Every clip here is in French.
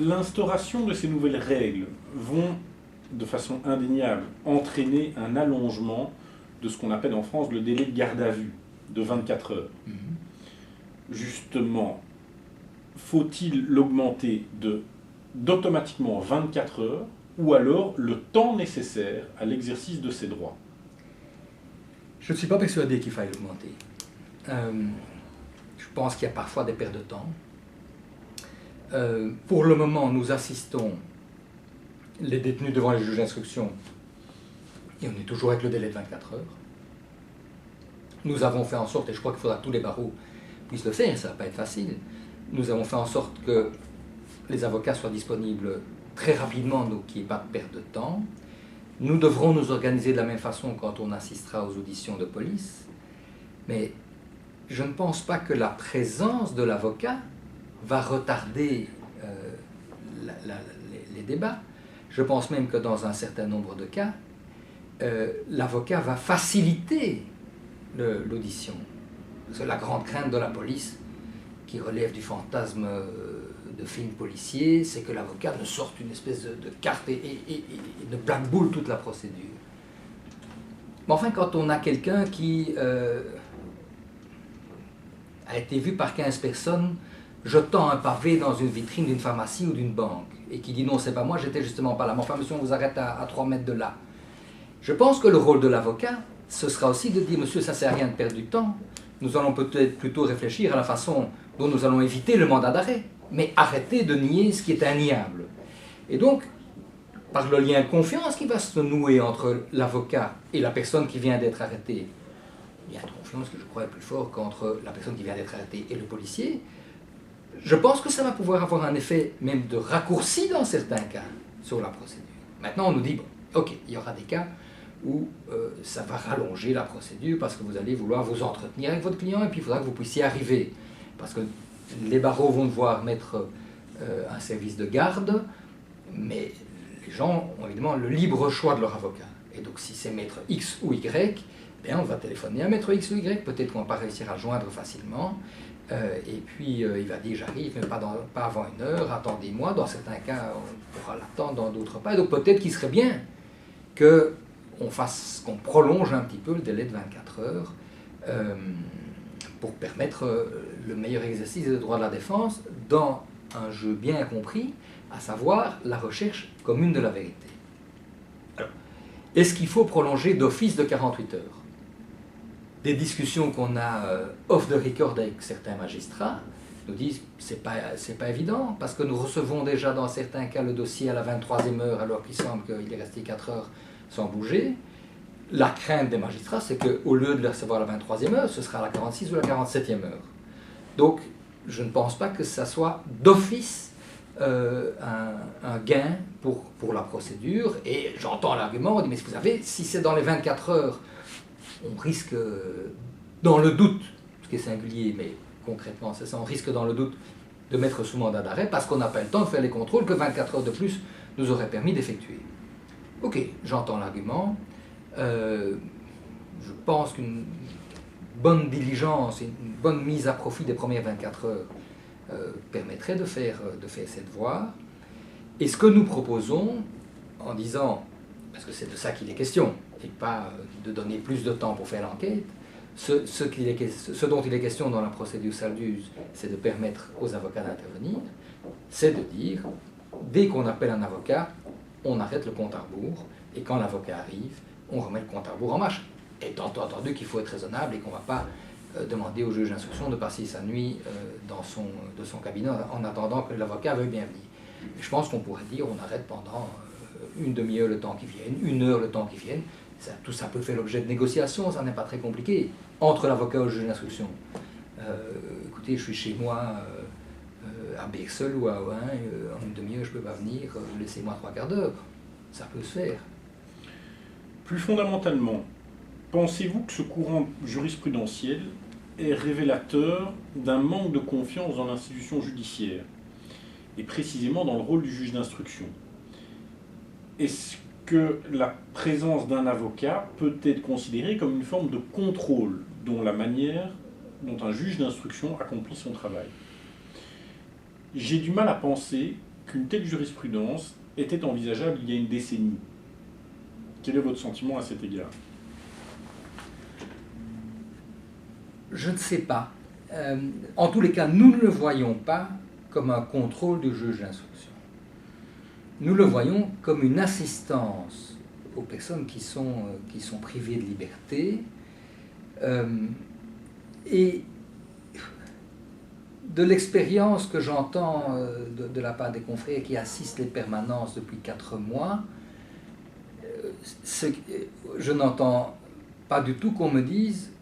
L'instauration de ces nouvelles règles vont, de façon indéniable, entraîner un allongement de ce qu'on appelle en France le délai de garde à vue de 24 heures. Justement, faut-il l'augmenter d'automatiquement 24 heures ou alors le temps nécessaire à l'exercice de ses droits? Je ne suis pas persuadé qu'il faille l'augmenter. Je pense qu'il y a parfois des pertes de temps. Pour le moment, nous assistons les détenus devant les juges d'instruction et on est toujours avec le délai de 24 heures. Nous avons fait en sorte, et je crois qu'il faudra que tous les barreaux puissent le faire, ça ne va pas être facile, nous avons fait en sorte que les avocats soient disponibles très rapidement, donc qu'il n'y ait pas de perte de temps. Nous devrons nous organiser de la même façon quand on assistera aux auditions de police, mais je ne pense pas que la présence de l'avocat va retarder les débats. Je pense même que dans un certain nombre de cas, l'avocat va faciliter l'audition. Parce que la grande crainte de la police, qui relève du fantasme de films policiers, c'est que l'avocat ne sorte une espèce de carte et ne blackboule toute la procédure. Mais enfin, quand on a quelqu'un qui a été vu par 15 personnes jetant un pavé dans une vitrine d'une pharmacie ou d'une banque, et qui dit non, c'est pas moi, j'étais justement pas là, mais enfin, monsieur, on vous arrête à 3 mètres de là. Je pense que le rôle de l'avocat, ce sera aussi de dire, monsieur, ça ne sert à rien de perdre du temps, nous allons peut-être plutôt réfléchir à la façon dont nous allons éviter le mandat d'arrêt, mais arrêter de nier ce qui est inniable. Et donc, par le lien de confiance qui va se nouer entre l'avocat et la personne qui vient d'être arrêtée, lien de confiance que je crois est plus fort qu'entre la personne qui vient d'être arrêtée et le policier, je pense que ça va pouvoir avoir un effet même de raccourci dans certains cas sur la procédure. Maintenant, on nous dit, bon, ok, il y aura des cas où ça va rallonger la procédure parce que vous allez vouloir vous entretenir avec votre client et puis il faudra que vous puissiez arriver. Parce que les barreaux vont devoir mettre un service de garde, mais les gens ont évidemment le libre choix de leur avocat. Et donc si c'est maître X ou Y, bien, on va téléphoner à maître X ou Y, peut-être qu'on va pas réussir à le joindre facilement. Et puis il va dire j'arrive, mais pas avant 1 heure, attendez-moi. Dans certains cas, on pourra l'attendre, dans d'autres pas. Et donc peut-être qu'il serait bien qu'on prolonge un petit peu le délai de 24 heures pour permettre le meilleur exercice des droits de la défense dans un jeu bien compris, à savoir la recherche commune de la vérité. Alors, est-ce qu'il faut prolonger d'office de 48 heures? Des discussions qu'on a off the record avec certains magistrats nous disent c'est pas évident parce que nous recevons déjà dans certains cas le dossier à la 23e heure alors qu'il semble qu'il est resté 4 heures sans bouger. La crainte des magistrats, c'est qu'au lieu de le recevoir à la 23e heure, ce sera à la 46 ou la 47e heure. Donc, je ne pense pas que ça soit d'office un gain pour la procédure. Et j'entends l'argument, on dit, mais vous savez, si c'est dans les 24 heures, on risque, dans le doute, ce qui est singulier, mais concrètement, c'est ça, on risque dans le doute de mettre sous mandat d'arrêt parce qu'on n'a pas le temps de faire les contrôles que 24 heures de plus nous auraient permis d'effectuer. Ok, j'entends l'argument. Je pense qu'une bonne diligence et une bonne mise à profit des premières 24 heures permettrait de faire cette voie. Et ce que nous proposons, en disant, parce que c'est de ça qu'il est question, et pas de donner plus de temps pour faire l'enquête, ce dont il est question dans la procédure SALDUS, c'est de permettre aux avocats d'intervenir, c'est de dire, dès qu'on appelle un avocat, on arrête le compte à rebours, et quand l'avocat arrive, on remet le compte à rebours en marche. Étant entendu qu'il faut être raisonnable et qu'on ne va pas demander au juge d'instruction de passer sa nuit de son cabinet en attendant que l'avocat veuille bien venir. Et je pense qu'on pourrait dire on arrête pendant une demi-heure le temps qui vienne, 1 heure le temps qui vienne. Tout ça peut faire l'objet de négociations, ça n'est pas très compliqué, entre l'avocat et le juge d'instruction. Écoutez, je suis chez moi à Berceul ou à Ohain, en une demi-heure je ne peux pas venir, laissez-moi 3/4 d'heure. Ça peut se faire. Plus fondamentalement, pensez-vous que ce courant jurisprudentiel est révélateur d'un manque de confiance dans l'institution judiciaire, et précisément dans le rôle du juge d'instruction? Est-ce que la présence d'un avocat peut être considérée comme une forme de contrôle dont un juge d'instruction accomplit son travail? J'ai du mal à penser qu'une telle jurisprudence était envisageable il y a une décennie. Quel est votre sentiment à cet égard? Je ne sais pas. En tous les cas, nous ne le voyons pas comme un contrôle du juge d'instruction. Nous le voyons comme une assistance aux personnes qui sont privées de liberté. Et de l'expérience que j'entends de la part des confrères qui assistent les permanences depuis 4 mois, je n'entends pas du tout qu'on me dise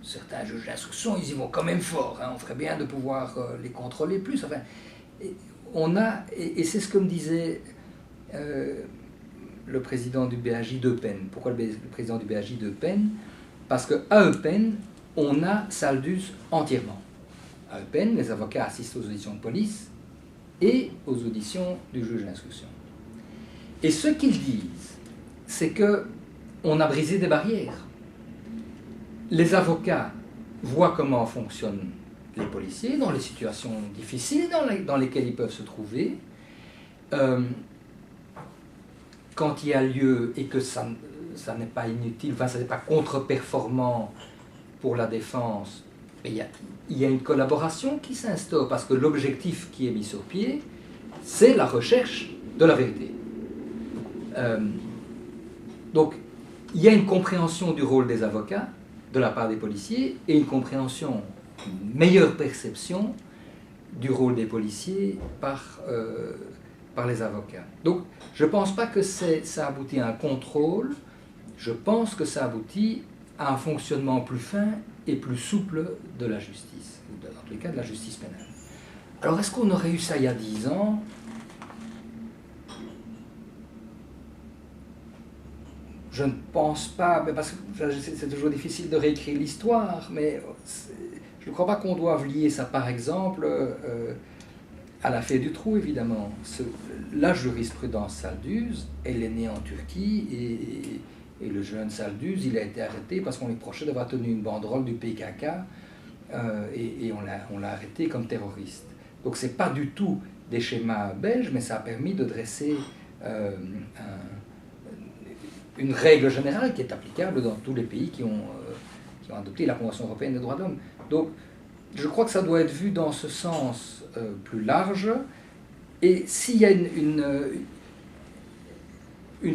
certains juges d'instruction, ils y vont quand même fort, hein, on ferait bien de pouvoir les contrôler plus. Enfin, et c'est ce que me disait le président du BAJ d'Eupen. Pourquoi le président du BAJ d'Eupen? Parce qu'à Eupen, on a Saldus entièrement. À Eupen, les avocats assistent aux auditions de police et aux auditions du juge d'instruction. Et ce qu'ils disent, c'est qu'on a brisé des barrières. Les avocats voient comment fonctionnent les policiers dans les situations difficiles dans lesquelles ils peuvent se trouver. Quand il y a lieu et que ça n'est pas inutile, enfin ça n'est pas contre-performant pour la défense, il y a une collaboration qui s'instaure parce que l'objectif qui est mis sur pied, c'est la recherche de la vérité. Donc, il y a une compréhension du rôle des avocats de la part des policiers et une compréhension, une meilleure perception du rôle des policiers par les avocats. Donc, je ne pense pas que ça aboutit à un contrôle, je pense que ça aboutit à un fonctionnement plus fin et plus souple de la justice, ou dans tous les cas de la justice pénale. Alors, est-ce qu'on aurait eu ça il y a 10 ans ? Je ne pense pas, parce que c'est toujours difficile de réécrire l'histoire, mais je ne crois pas qu'on doive lier ça, par exemple, à l'affaire du Trou, évidemment. La jurisprudence Saldus, elle est née en Turquie, et le jeune Saldus, il a été arrêté parce qu'on lui reprochait d'avoir tenu une banderole du PKK, et on l'a arrêté comme terroriste. Donc ce n'est pas du tout des schémas belges, mais ça a permis de dresser une règle générale qui est applicable dans tous les pays qui ont adopté la Convention européenne des droits de l'homme. Donc, je crois que ça doit être vu dans ce sens plus large. Et s'il y a une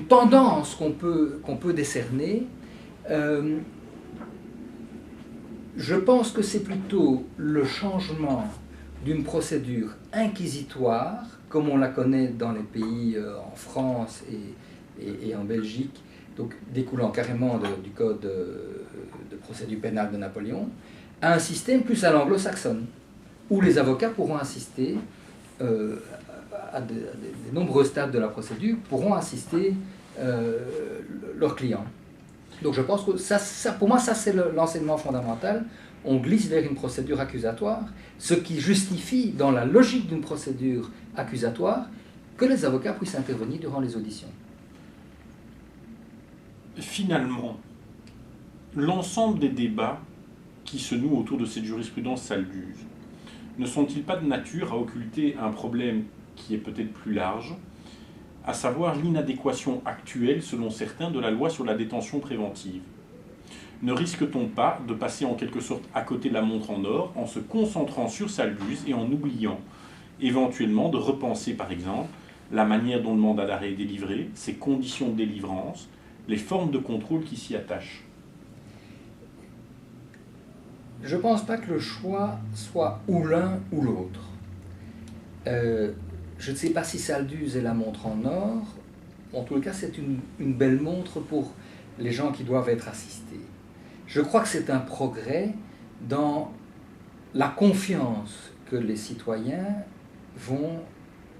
tendance qu'on peut décerner, je pense que c'est plutôt le changement d'une procédure inquisitoire, comme on la connaît dans les pays en France et en Belgique, donc découlant carrément du code de procédure pénale de Napoléon, à un système plus à l'anglo-saxonne, où les avocats pourront assister à des nombreux stades de la procédure, pourront assister leurs clients. Donc je pense que pour moi, ça c'est l'enseignement fondamental. On glisse vers une procédure accusatoire, ce qui justifie, dans la logique d'une procédure accusatoire, que les avocats puissent intervenir durant les auditions. Finalement, l'ensemble des débats qui se nouent autour de cette jurisprudence Saldus ne sont-ils pas de nature à occulter un problème qui est peut-être plus large, à savoir l'inadéquation actuelle, selon certains, de la loi sur la détention préventive? Ne risque-t-on pas de passer en quelque sorte à côté de la montre en or en se concentrant sur Saldus et en oubliant éventuellement de repenser, par exemple, la manière dont le mandat d'arrêt est délivré, ses conditions de délivrance, les formes de contrôle qui s'y attachent? Je ne pense pas que le choix soit ou l'un ou l'autre. Je ne sais pas si Saldus est la montre en or. En tout cas, c'est une belle montre pour les gens qui doivent être assistés. Je crois que c'est un progrès dans la confiance que les citoyens vont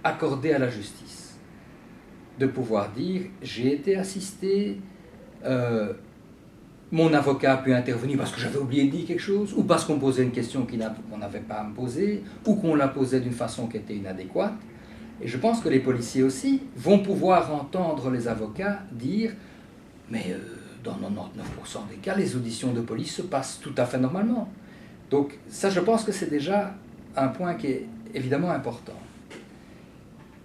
accorder à la justice. De pouvoir dire, j'ai été assisté, mon avocat a pu intervenir parce que j'avais oublié de dire quelque chose, ou parce qu'on posait une question qu'on n'avait pas à me poser, ou qu'on la posait d'une façon qui était inadéquate. Et je pense que les policiers aussi vont pouvoir entendre les avocats dire « mais dans 99% des cas, les auditions de police se passent tout à fait normalement ». Donc ça, je pense que c'est déjà un point qui est évidemment important.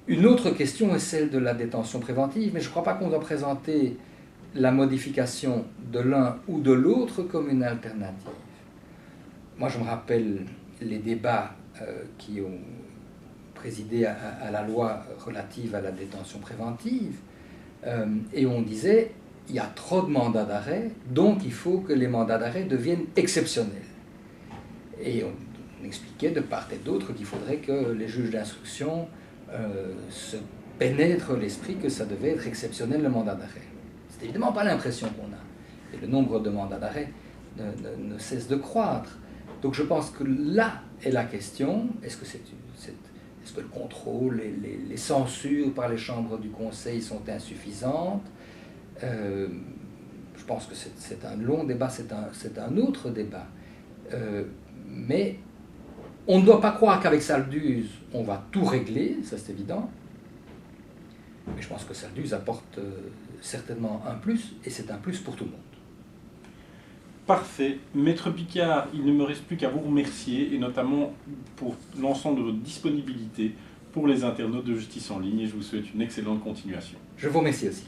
Une autre question est celle de la détention préventive, mais je ne crois pas qu'on doit présenter la modification de l'un ou de l'autre comme une alternative. Moi, je me rappelle les débats qui ont présidé à la loi relative à la détention préventive, et on disait il y a trop de mandats d'arrêt, donc il faut que les mandats d'arrêt deviennent exceptionnels. Et on expliquait de part et d'autre qu'il faudrait que les juges d'instruction se pénètrent l'esprit que ça devait être exceptionnel le mandat d'arrêt. C'est évidemment pas l'impression qu'on a. Et le nombre de mandats d'arrêt ne cesse de croître. Donc je pense que là est la question, est-ce que le contrôle et les censures par les chambres du Conseil sont insuffisantes? Je pense que c'est un long débat, c'est un autre débat. Mais on ne doit pas croire qu'avec Saldus, on va tout régler, ça c'est évident. Mais je pense que Saldus apporte certainement un plus, et c'est un plus pour tout le monde. Parfait. Maître Picard, il ne me reste plus qu'à vous remercier, et notamment pour l'ensemble de votre disponibilité pour les internautes de Justice en ligne, et je vous souhaite une excellente continuation. Je vous remercie aussi.